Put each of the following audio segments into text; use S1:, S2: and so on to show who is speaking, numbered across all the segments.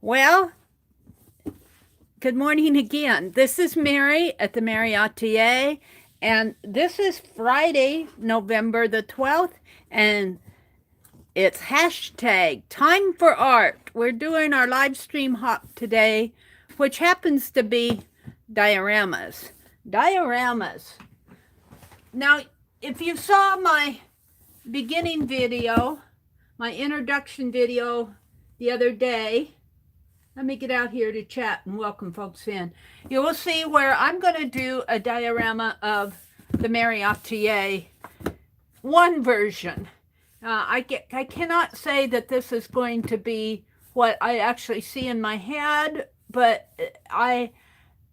S1: Well, good morning again. This is Meri at the Meri Atelier, and this is Friday, November the 12th, and it's hashtag Time for Art. We're doing our Livestream Hop today, which happens to be dioramas. Dioramas. Now, if you saw my beginning video, my introduction video the other day, let me get out here to chat and welcome folks in. You will see where I'm going to do a diorama of the Meri Atelier, one version. I cannot say that this is going to be what I actually see in my head, but I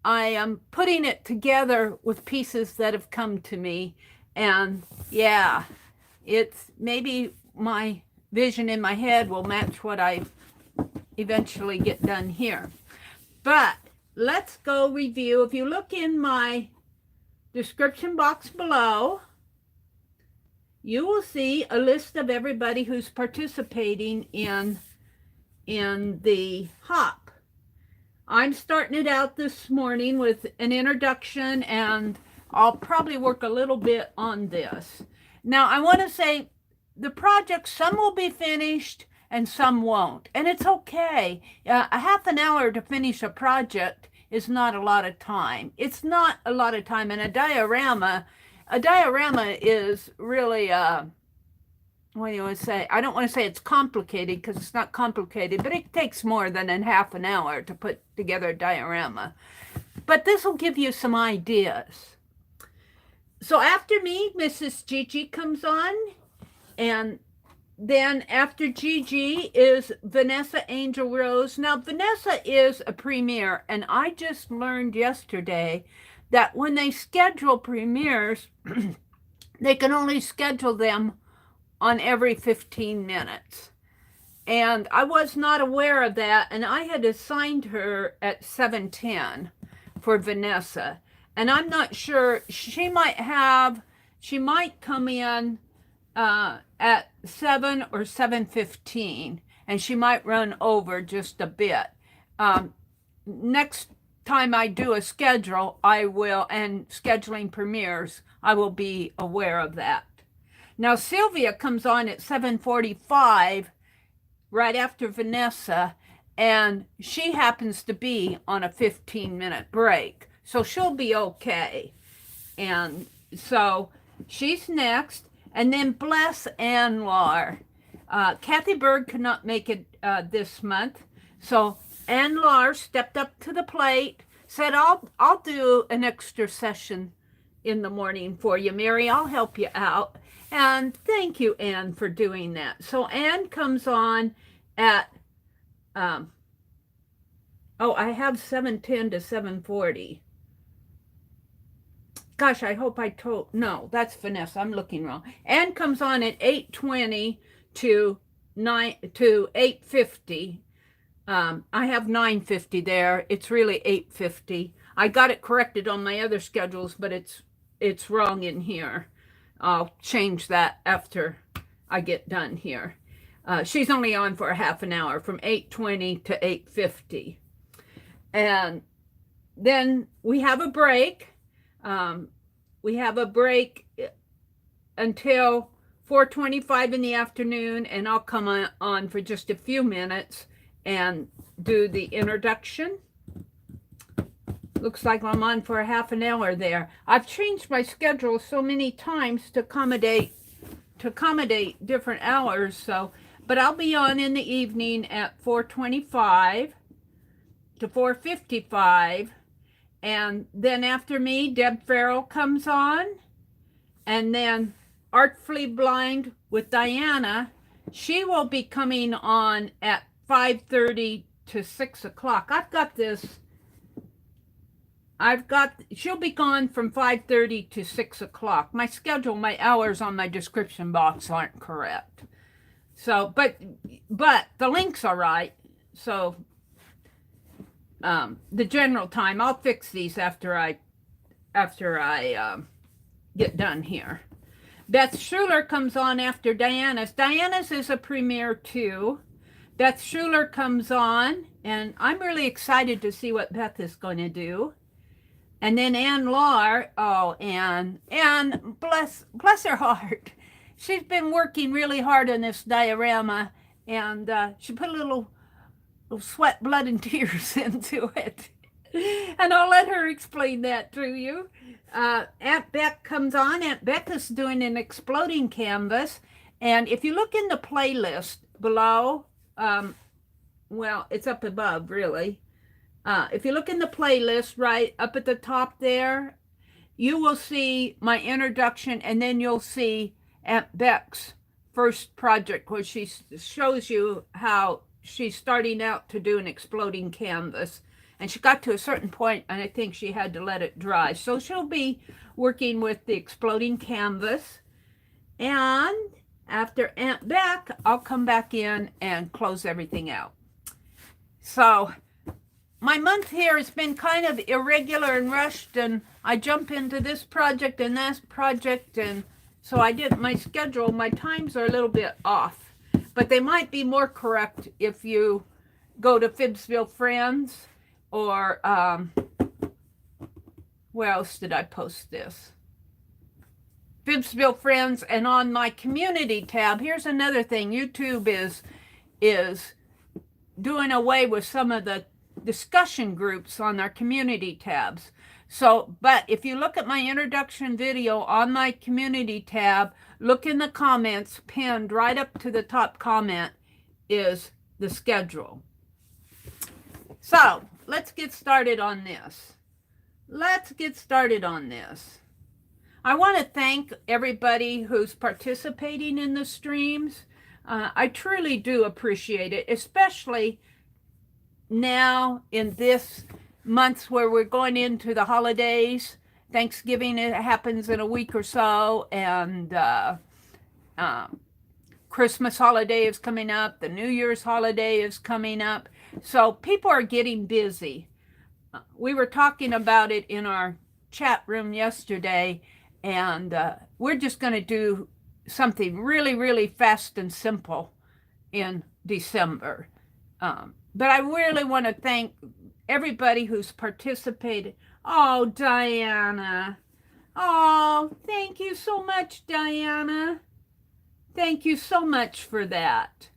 S1: am putting it together with pieces that have come to me. And yeah, it's maybe my vision in my head will match what I eventually get done here. But let's go review. If you look in my description box below, you will see a list of everybody who's participating in the hop. I'm starting it out this morning with an introduction, and I'll probably work a little bit on this. Now, I want to say the project, some will be finished and some won't. And it's okay. A half an hour to finish a project is not a lot of time. It's not a lot of time. And a diorama is really, what do you want to say? I don't want to say it's complicated because it's not complicated, but it takes more than a half an hour to put together a diorama. But this will give you some ideas. So after me, Mrs. Gigi comes on, and then after Gigi is Vanessa AngelRose. Now, Vanessa is a premiere, and I just learned yesterday that when they schedule premieres, they can only schedule them on every 15 minutes. And I was not aware of that, and I had assigned her at 7:10 for Vanessa. And I'm not sure, she might come in at 7 or 7:15, and she might run over just a bit. Next time I do a schedule, I will, and scheduling premieres, I will be aware of that. Now, Sylvia comes on at 7:45, right after Vanessa, and she happens to be on a 15-minute break, so she'll be okay. And so she's next. And then bless and Lahr. Kathy Berg could not make it this month. So Ann Lahr stepped up to the plate, said, I'll do an extra session in the morning for you, Meri. I'll help you out. And thank you, Ann, for doing that. So Ann comes on at, I have 7:10 to 7:40. Gosh, I hope I told, no, that's Vanessa, I'm looking wrong. Ann comes on at 8:20 to 8:50. I have 9:50 there. It's really 8:50. I got it corrected on my other schedules, but it's wrong in here. I'll change that after I get done here. She's only on for a half an hour, from 8:20 to 8:50. And then we have a break. We have a break until 4:25 in the afternoon, and I'll come on for just a few minutes and do the introduction. Looks like I'm on for a half an hour there. I've changed my schedule so many times to accommodate different hours. So, but I'll be on in the evening at 4:25 to 4:55. And then after me, Deb Ferrell comes on. And then Artfully Blind with Diana, she will be coming on at 5:30 to 6 o'clock. She'll be gone from 5:30 to 6 o'clock. My schedule, my hours on my description box aren't correct. So, but the links are right. So, the general time, I'll fix these after I get done here. Beth Schuler comes on after Diana's. Diana's is a premiere too. Beth Schuler comes on, and I'm really excited to see what Beth is going to do. And then Lahr, Ann, bless her heart. She's been working really hard on this diorama, and she put a little sweat, blood, and tears into it. And I'll let her explain that to you. Aunt Beck comes on. Aunt Beck is doing an exploding canvas. And if you look in the playlist below, well, it's up above, really. If you look in the playlist right up at the top there, you will see my introduction, and then you'll see Aunt Beck's first project where she shows you how she's starting out to do an exploding canvas. And she got to a certain point, and I think she had to let it dry. So she'll be working with the exploding canvas. And after Aunt Beck, I'll come back in and close everything out. So my month here has been kind of irregular and rushed, and I jump into this project and that project, and so my schedule, my times are a little bit off, but they might be more correct if you go to Phibbsville Friends, or where else did I post this? Phibbsville Friends, and on my community tab. Here's another thing. YouTube is doing away with some of the discussion groups on our community tabs. So, but if you look at my introduction video on my community tab, look in the comments, pinned right up to the top comment is the schedule. So let's get started on this. I want to thank everybody who's participating in the streams. I truly do appreciate it, especially now in this month where we're going into the holidays. Thanksgiving, it happens in a week or so, and Christmas holiday is coming up, the New Year's holiday is coming up, so people are getting busy. We were talking about it in our chat room yesterday, and we're just going to do something really, really fast and simple in December. But I really want to thank everybody who's participated. Oh, Diana. Oh, thank you so much, Diana. Thank you so much for that.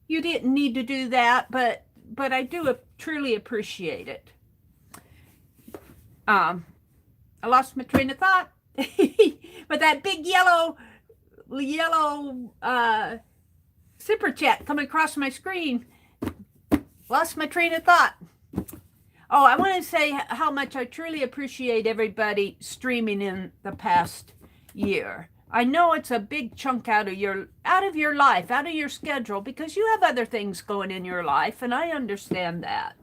S1: You didn't need to do that, but I do truly appreciate it. I lost my train of thought. But that big yellow super chat coming across my screen, lost my train of thought. Oh, I want to say how much I truly appreciate everybody streaming in the past year. I know it's a big chunk out of your life, out of your schedule, because you have other things going in your life, and I understand that.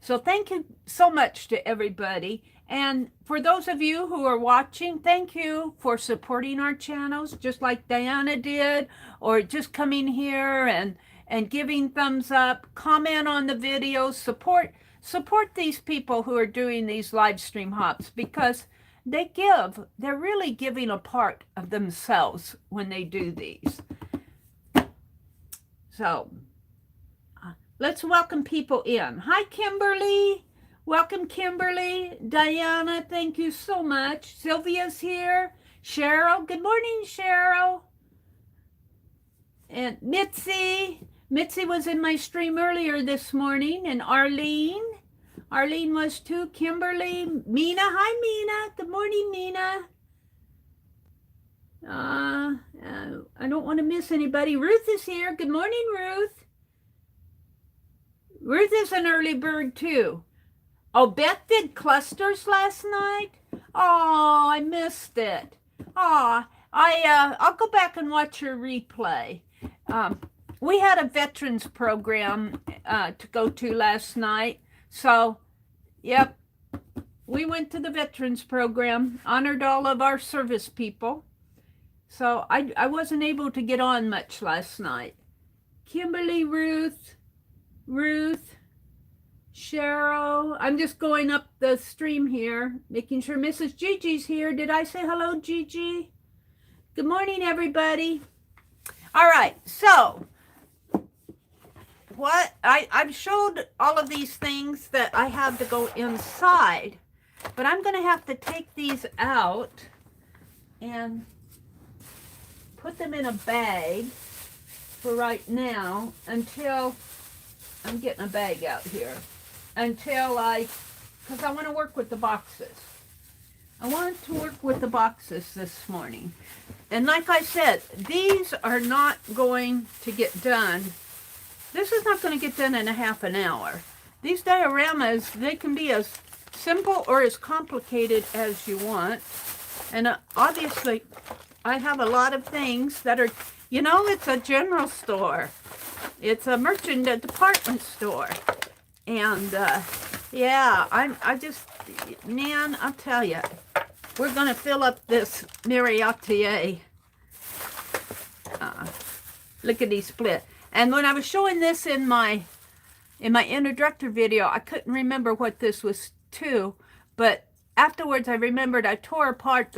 S1: So thank you so much to everybody. And for those of you who are watching, thank you for supporting our channels, just like Diana did, or just coming here and giving thumbs up, comment on the videos, support these people who are doing these live stream hops, because they're really giving a part of themselves when they do these. So let's welcome people in. Hi, Kimberly. Welcome, Kimberly. Diana, thank you so much. Sylvia's here. Cheryl, good morning, Cheryl. And Mitzi was in my stream earlier this morning. And Arlene was too. Kimberly, Mina, hi, Mina. Good morning, Mina. I don't want to miss anybody. Ruth is here. Good morning, Ruth. Ruth is an early bird too. Oh, Beth did clusters last night? Oh, I missed it. Oh, I'll go back and watch her replay. We had a veterans program to go to last night. So, yep, we went to the veterans program, honored all of our service people. So I wasn't able to get on much last night. Kimberly, Ruth, Cheryl. I'm just going up the stream here, making sure Mrs. Gigi's here. Did I say hello, Gigi? Good morning, everybody. All right, so what I've showed all of these things that I have to go inside, but I'm going to have to take these out and put them in a bag for right now until I'm getting a bag out here, until because I want to work with the boxes. I wanted to work with the boxes this morning. And like I said, these are not going to get done. This is not going to get done in a half an hour. These dioramas, they can be as simple or as complicated as you want. And obviously, I have a lot of things that are, you know, it's a general store. It's a department store. And yeah, I just, man, I'll tell you, we're going to fill up this Meri Atelier lickety split. And when I was showing this in my introductory video, I couldn't remember what this was to, but afterwards I remembered I tore apart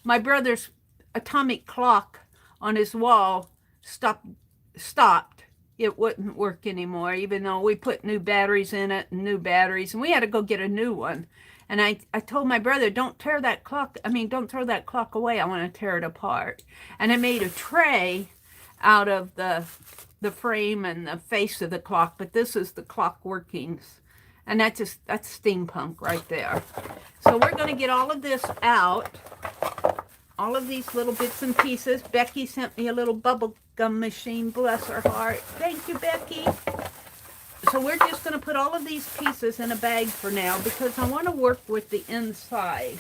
S1: my brother's atomic clock on his wall. Stopped. It wouldn't work anymore, even though we put new batteries in it and new batteries, and we had to go get a new one. And I told my brother, don't throw that clock away. I want to tear it apart. And I made a tray out of the frame and the face of the clock, but this is the clock workings. And that's steampunk right there. So we're going to get all of this out, all of these little bits and pieces. Becky sent me a little bubble gum machine, bless her heart. Thank you, Becky. So we're just going to put all of these pieces in a bag for now because I want to work with the inside.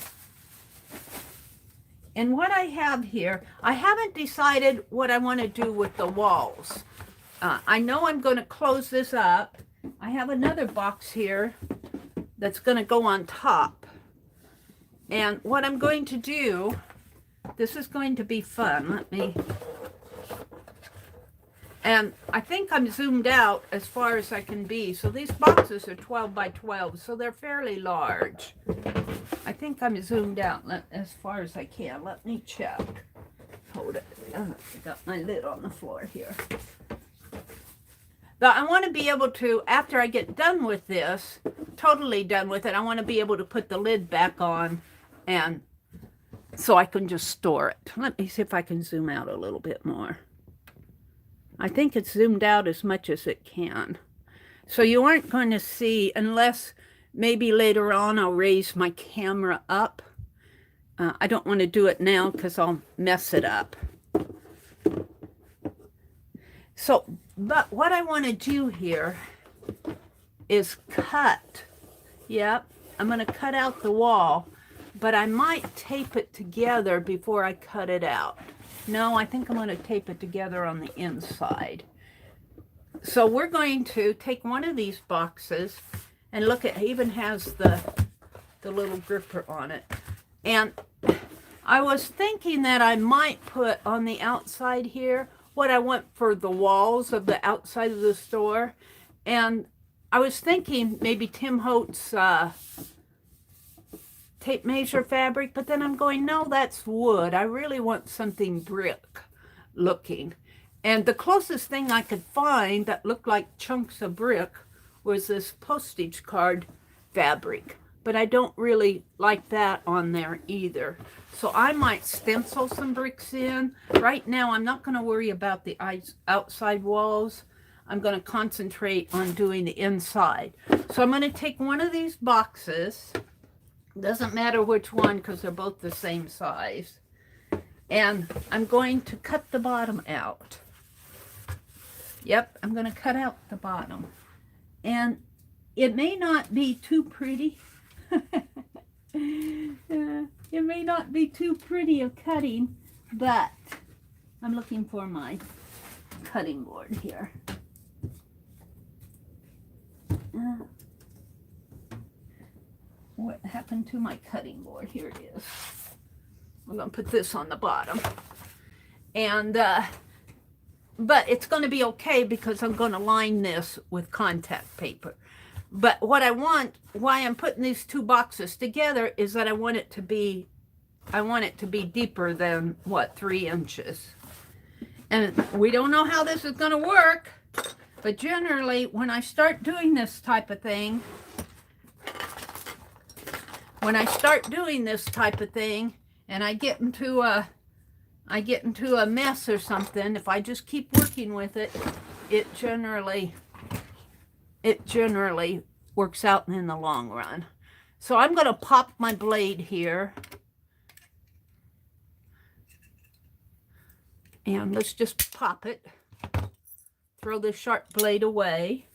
S1: And what I have here, I haven't decided what I want to do with the walls. I know I'm going to close this up. I have another box here that's going to go on top. And what I'm going to do, this is going to be fun. And I think I'm zoomed out as far as I can be. So these boxes are 12 by 12, so they're fairly large. I think I'm zoomed out as far as I can. Let me check. Hold it. I got my lid on the floor here. But I want to be able to, after I get done with this, totally done with it, I want to be able to put the lid back on, and so I can just store it. Let me see if I can zoom out a little bit more. I think it's zoomed out as much as it can. So you aren't going to see, unless maybe later on I'll raise my camera up. I don't want to do it now because I'll mess it up. So, but what I want to do here is cut. Yep, I'm going to cut out the wall, but I might tape it together before I cut it out. No, I think I'm going to tape it together on the inside. So we're going to take one of these boxes and look at, it even has the little gripper on it. And I was thinking that I might put on the outside here what I want for the walls of the outside of the store. And I was thinking maybe Tim Holtz tape measure fabric, but then I'm going, no, that's wood. I really want something brick looking. And the closest thing I could find that looked like chunks of brick was this postage card fabric. But I don't really like that on there either. So I might stencil some bricks in. Right now, I'm not going to worry about the outside walls. I'm going to concentrate on doing the inside. So I'm going to take one of these boxes. Doesn't matter which one because they're both the same size. And I'm going to cut the bottom out. Yep, I'm going to cut out the bottom. And it may not be too pretty. It may not be too pretty of cutting, but I'm looking for my cutting board here. What happened to my cutting board? Here it is. I'm going to put this on the bottom. And, but it's going to be okay because I'm going to line this with contact paper. But what I want, why I'm putting these two boxes together is that I want it to be deeper than, what, 3 inches. And we don't know how this is going to work, But generally, when I start doing this type of thing, and I get into a mess or something, if I just keep working with it, it generally works out in the long run. So I'm going to pop my blade here. And let's just pop it. Throw the sharp blade away.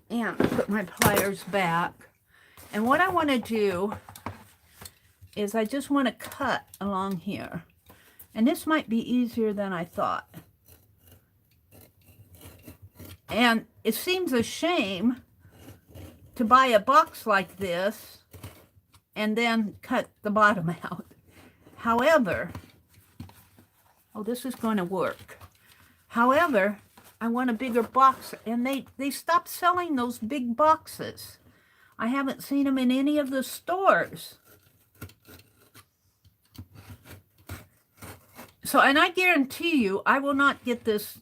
S1: And put my pliers back. And what I want to do is I just want to cut along here. And this might be easier than I thought. And it seems a shame to buy a box like this and then cut the bottom out. However, this is going to work. However, I want a bigger box, and they stopped selling those big boxes. I haven't seen them in any of the stores. So, and I guarantee you, I will not get this.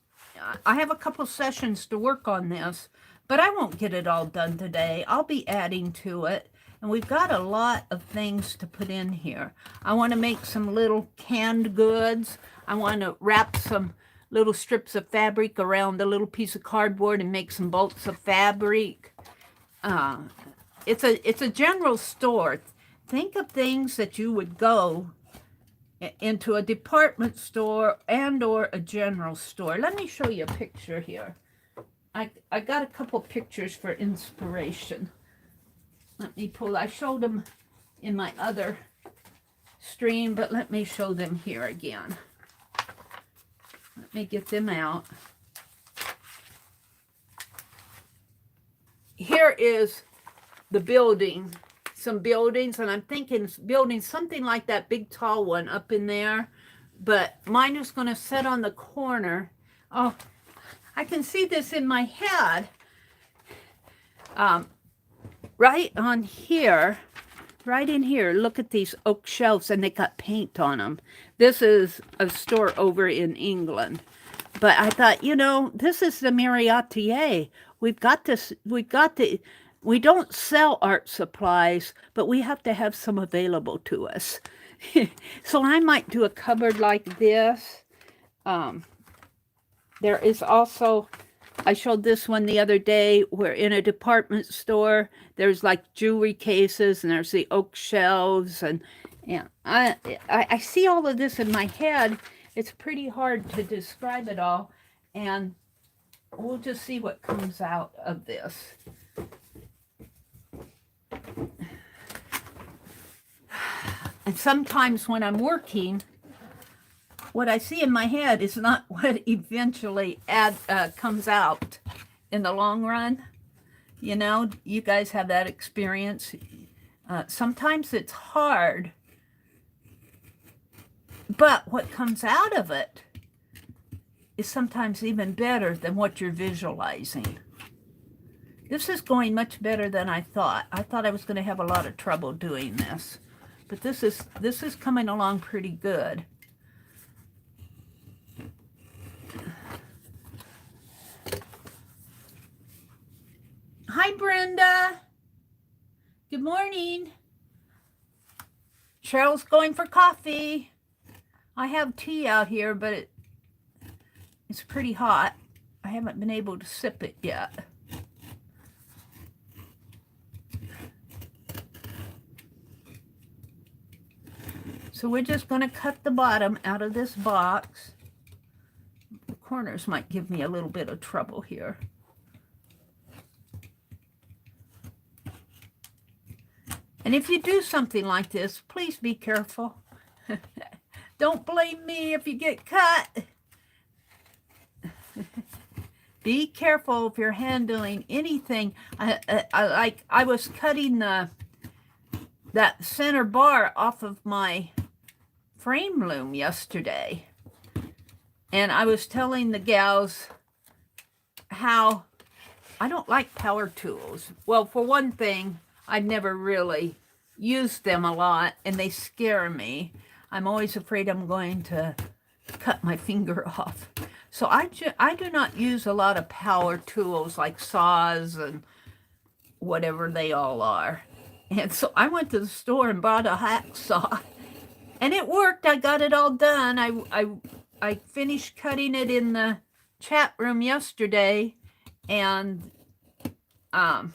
S1: I have a couple sessions to work on this, but I won't get it all done today. I'll be adding to it. And we've got a lot of things to put in here. I want to make some little canned goods. I want to wrap some little strips of fabric around a little piece of cardboard and make some bolts of fabric. It's a general store. Think of things that you would go into a department store and or a general store. Let me show you a picture here. I got a couple pictures for inspiration. Let me pull. I showed them in my other stream, but let me show them here again. Let me get them out. Here is the building, some buildings, and I'm thinking building something like that big tall one up in there, but mine is going to sit on the corner. Oh, I can see this in my head. Right on here, right in here, look at these oak shelves, and they got paint on them. This is a store over in England. But I thought, you know, this is the Meri Atelier. We don't sell art supplies, but we have to have some available to us. So I might do a cupboard like this. There is also, I showed this one the other day. We're in a department store. There's like jewelry cases, and there's the oak shelves, and I see all of this in my head. It's pretty hard to describe it all, and we'll just see what comes out of this. And sometimes when I'm working, what I see in my head is not what eventually comes out in the long run. You know, you guys have that experience. Sometimes it's hard, but what comes out of it is sometimes even better than what you're visualizing. This is going much better than I thought. I thought I was going to have a lot of trouble doing this, but this is coming along pretty good. Hi, Brenda. Good morning. Cheryl's going for coffee. I have tea out here, but it's pretty hot. I haven't been able to sip it yet. So we're just going to cut the bottom out of this box. The corners might give me a little bit of trouble here. And if you do something like this, please be careful. Don't blame me if you get cut. Be careful if you're handling anything. I was cutting that center bar off of my frame loom yesterday. And I was telling the gals how I don't like power tools. Well, for one thing, I've never really used them a lot, and they scare me. I'm always afraid I'm going to cut my finger off. So I do not use a lot of power tools like saws and whatever they all are. And so I went to the store and bought a hacksaw, and it worked. I got it all done. I finished cutting it in the chat room yesterday, and I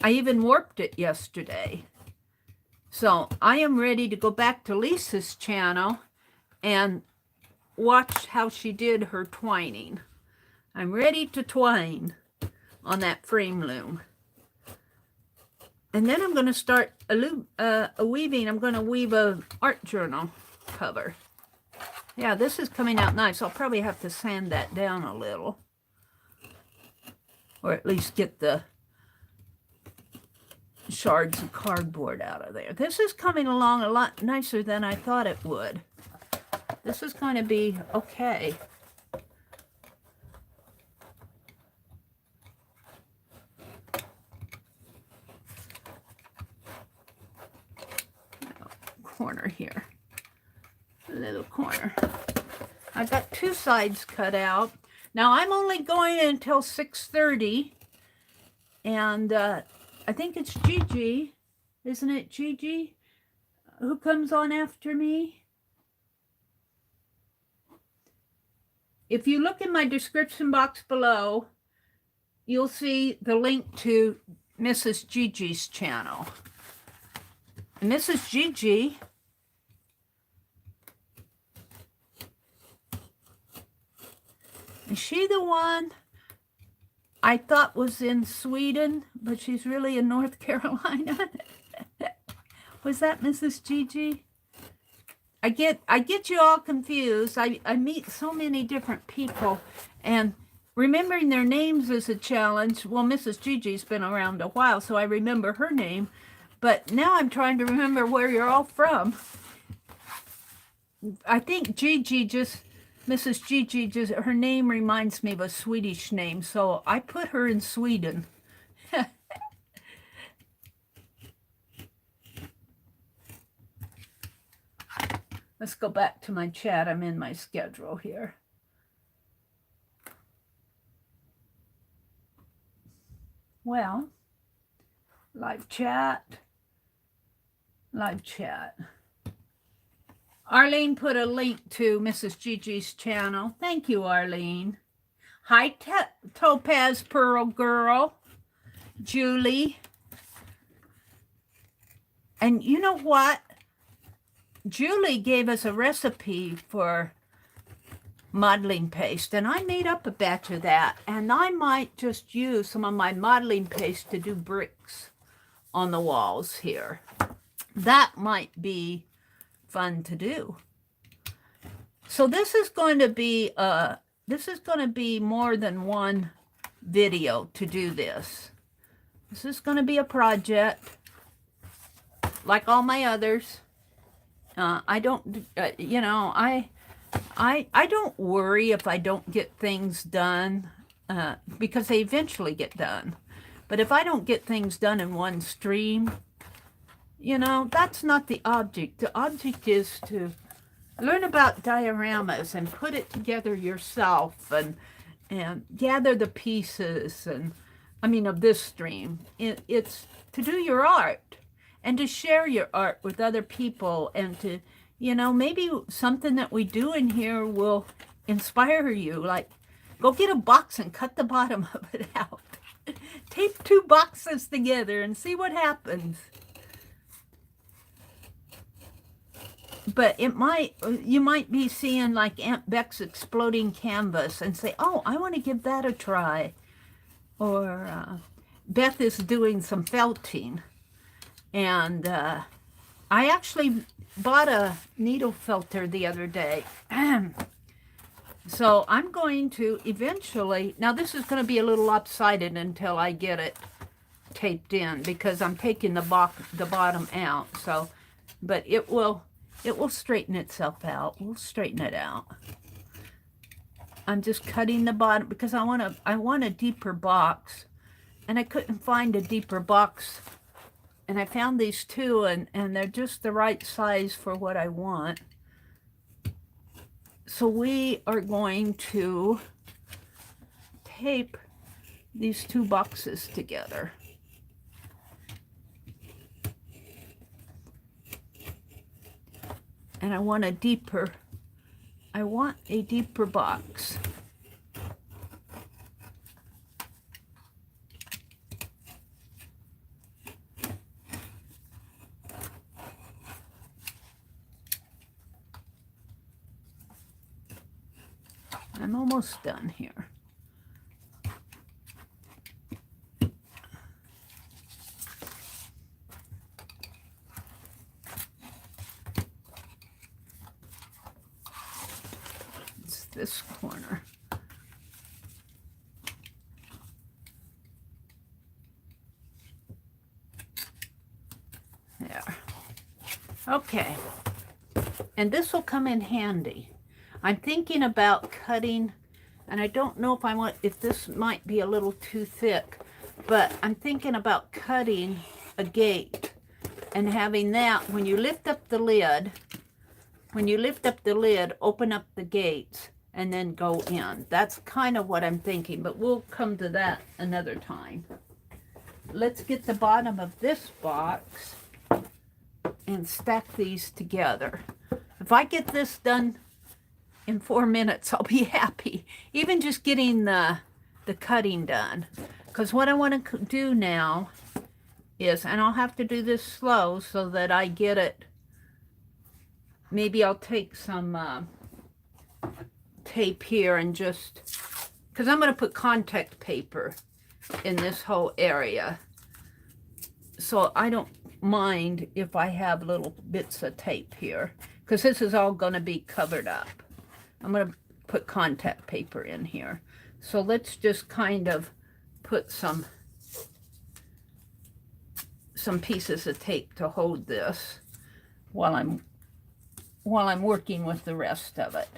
S1: even warped it yesterday. So I am ready to go back to Lisa's channel and watch how she did her twining. I'm ready to twine on that frame loom. And then I'm going to start a weaving. I'm going to weave a art journal cover. Yeah, this is coming out nice. I'll probably have to sand that down a little, or at least get the shards of cardboard out of there. This is coming along a lot nicer than I thought it would. This is going to be okay. Corner here, a little corner. I've got two sides cut out. Now I'm only going until 6:30, and I think it's Gigi, isn't it Gigi, who comes on after me? If you look in my description box below, you'll see the link to Mrs. Gigi's channel. Mrs. Gigi is she the one I thought was in Sweden, but she's really in North Carolina? Was that Mrs. Gigi? I get you all confused. I meet so many different people, and remembering their names is a challenge. Well, Mrs. Gigi's been around a while, so I remember her name. But now I'm trying to remember where you're all from. I think Gigi just, Mrs. Gigi, just her name reminds me of a Swedish name, so I put her in Sweden. Let's go back to my chat. I'm in my schedule here. Well, live chat. Live chat. Arlene put a link to Mrs. Gigi's channel. Thank you, Arlene. Hi, Topaz Pearl Girl. Julie. And you know what? Julie gave us a recipe for modeling paste, and I made up a batch of that, and I might just use some of my modeling paste to do bricks on the walls here. That might be fun to do. So this is going to be more than one video to do this. This is going to be a project like all my others. I don't, you know, I don't worry if I don't get things done, because they eventually get done. But if I don't get things done in one stream, you know, that's not the object. The object is to learn about dioramas and put it together yourself, and gather the pieces, and I mean of this stream. It's to do your art and to share your art with other people, and to, you know, maybe something that we do in here will inspire you. Like, go get a box and cut the bottom of it out. Tape two boxes together and see what happens. But it might, you might be seeing like Aunt Beck's exploding canvas and say, oh, I want to give that a try. Or Beth is doing some felting. And I actually bought a needle felter the other day. So I'm going to eventually, now this is going to be a little lopsided until I get it taped in, because I'm taking the bottom out. So, but it will straighten itself out. We'll straighten it out. I'm just cutting the bottom because I want a deeper box, and I couldn't find a deeper box. And I found these two, and they're just the right size for what I want. So we are going to tape these two boxes together. And I want a deeper box. I'm almost done here. It's this corner. There. Okay. And this will come in handy. I'm thinking about cutting, and I don't know if this might be a little too thick, but I'm thinking about cutting a gate and having that when you lift up the lid, open up the gates and then go in. That's kind of what I'm thinking, but we'll come to that another time. Let's get the bottom of this box and stack these together. If I get this done in 4 minutes, I'll be happy. Even just getting the cutting done. Because what I want to do now is, and I'll have to do this slow so that I get it. Maybe I'll take some tape here and just, because I'm going to put contact paper in this whole area. So I don't mind if I have little bits of tape here, because this is all going to be covered up. I'm going to put contact paper in here. So let's just kind of put some pieces of tape to hold this while I'm working with the rest of it.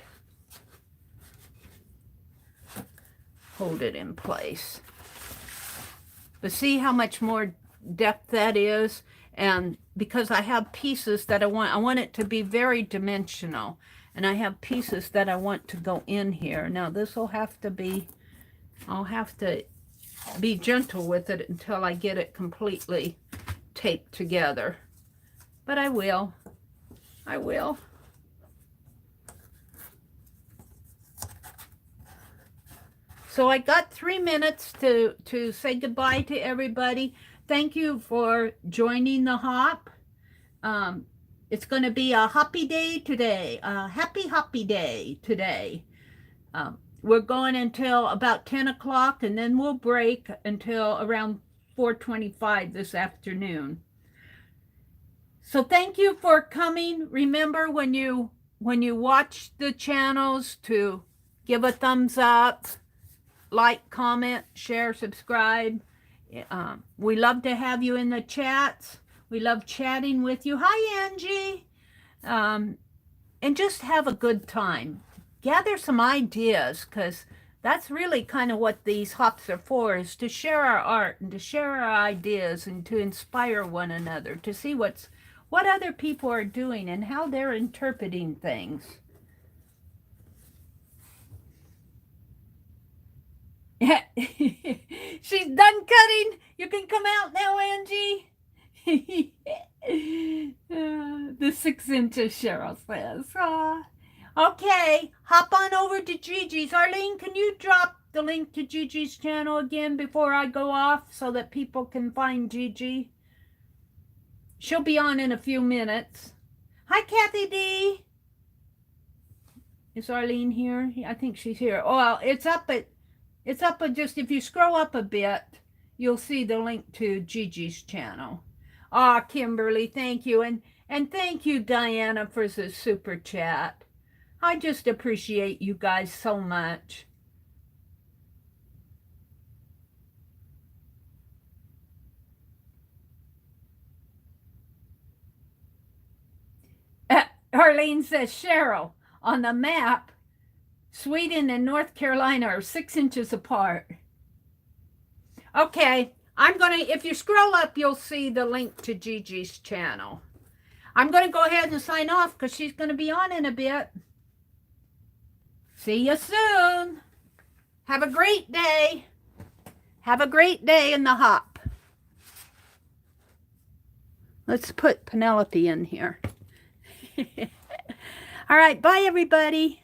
S1: Hold it in place. But see how much more depth that is? And because I have pieces that I want it to be very dimensional. And I have pieces that I want to go in here. Now this will have to be, I'll have to be gentle with it until I get it completely taped together. But I will. So I got 3 minutes to say goodbye to everybody. Thank you for joining the hop. It's going to be a hoppy day today, a happy day today. We're going until about 10 o'clock, and then we'll break until around 4:25 this afternoon. So thank you for coming. Remember when you watch the channels to give a thumbs up, like, comment, share, subscribe. We love to have you in the chats. We love chatting with you. Hi, Angie. And just have a good time. Gather some ideas, because that's really kind of what these hops are for, is to share our art and to share our ideas and to inspire one another, to see what other people are doing and how they're interpreting things. She's done cutting. You can come out now, Angie. The 6 inches, Cheryl says. Okay, hop on over to Gigi's. Arlene, can you drop the link to Gigi's channel again before I go off so that people can find Gigi? She'll be on in a few minutes. Hi, Kathy D. Is Arlene here? I think she's here. Oh, it's up at just, if you scroll up a bit, you'll see the link to Gigi's channel. Ah, Kimberly, thank you. And thank you, Diana, for the super chat. I just appreciate you guys so much. Arlene says, Cheryl, on the map, Sweden and North Carolina are 6 inches apart. Okay, if you scroll up, you'll see the link to Gigi's channel. I'm going to go ahead and sign off because she's going to be on in a bit. See you soon. Have a great day. Have a great day in the hop. Let's put Penelope in here. All right, bye everybody.